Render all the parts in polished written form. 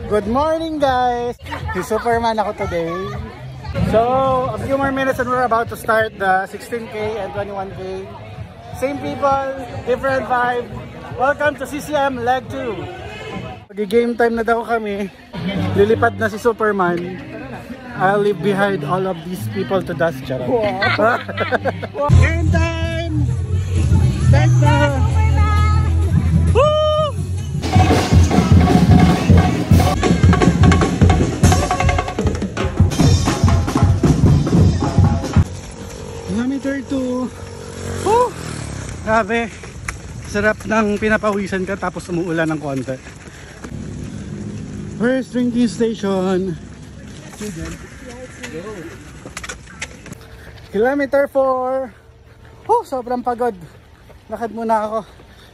Good morning guys! Si Superman ako today. So, a few more minutes and we're about to start the 16K and 21K. Same people, different vibe. Welcome to CCM Leg 2. Pag-game time na daw kami. Lilipad na si Superman. I'll leave behind all of these people to dust. Charot. Game time! Start na! Kilometer 2. Grabe. Sarap ng pinapawisan ka tapos umuulan ng konti. First drinking station. Kilometer 4. Sobrang pagod. Lakad muna ako.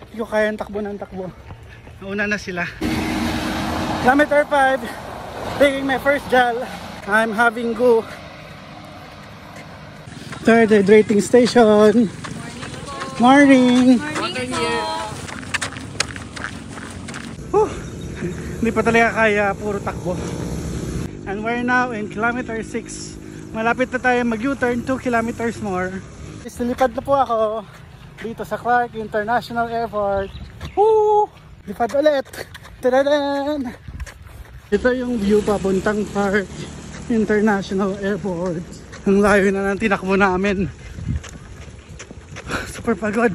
Hindi ko kayang takbo ng takbo. Nauna na sila. Kilometer 5. Taking my first gel. I'm having go. Third hydrating station. Morning. Hindi pa talaga kaya, puro takbo. And we're now in kilometer 6. Malapit na tayo mag U-turn, 2 kilometers more. Lipad na po ako dito sa Clark International Airport. Lipad ulit. Tadadaan! Ito yung view papuntang Clark International Airport. Ang layo na ng tinakbo namin. Super pagod.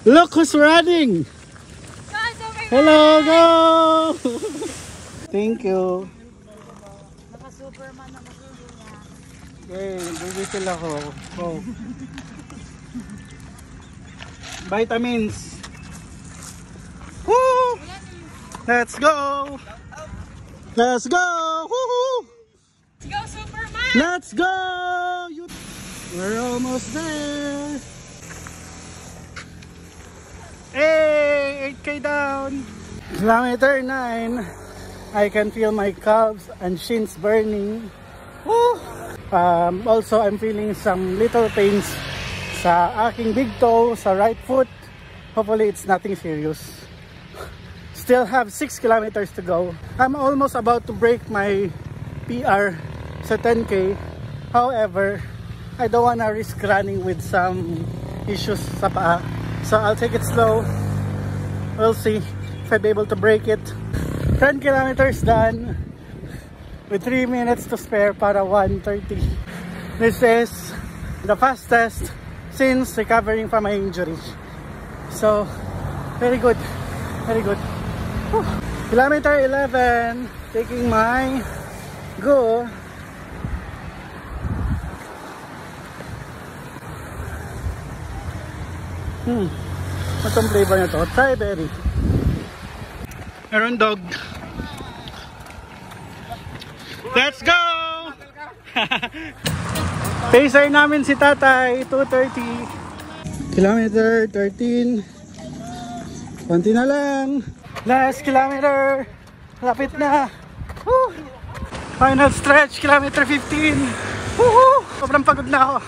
Look who's running! Hello, go! Thank you. Naka-Superman na magiging niya. Yay, nagbibitil ako. Oh. Vitamins. Woo! Let's go! Let's go! Woohoo! Let's go, Superman! Let's go! We're almost there. Hey, 8K down. Kilometer 9. I can feel my calves and shins burning. Also, I'm feeling some little pains sa aking big toe, sa right foot. Hopefully, it's nothing serious. Still have 6 kilometers to go. I'm almost about to break my PR sa 10K. However, I don't wanna risk running with some issues sa paa. So I'll take it slow. We'll see if I'll be able to break it. 10 kilometers done with 3 minutes to spare para 1:30. This is the fastest since recovering from my injury. So, very good. Very good. Kilometer 11. Taking my go. Itong flavor na to, strawberry. Meron dog. Let's go! Pacer namin si tatay, 2:30. Kilometer 13. Konti na lang. Last kilometer. Lapit na. Woo! Final stretch, kilometer 15. Woohoo! Sobrang pagod na ako.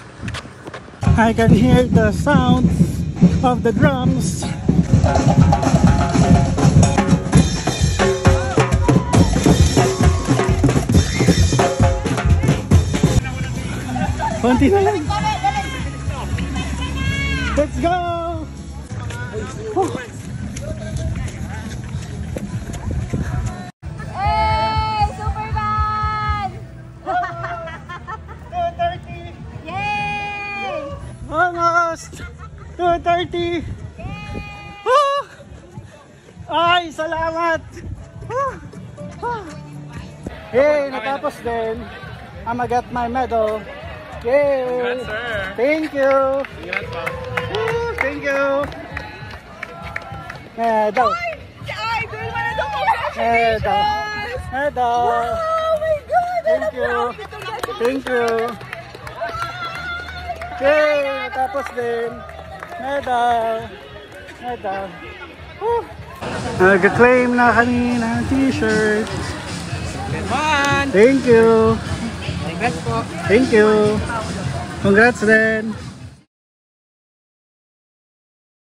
I can hear the sounds of the drums. Konti na lang. Let's go! Hey, Superman! 2:30. Yay! Almost 2:30. Ay, salamat. Hey, natapos din. I got my medal. Yay! Congrats, sir. Thank you. Congrats, pa. Thank you. Medal. Ay, doon mo na doon. Medal. Medal. Oh my God! Thank you. Thank you. Yay! Natapos din. Medal. Medal. Nag-claim na kanina t-shirt. Good one. Thank you. Congrats po. Thank you. Congrats din.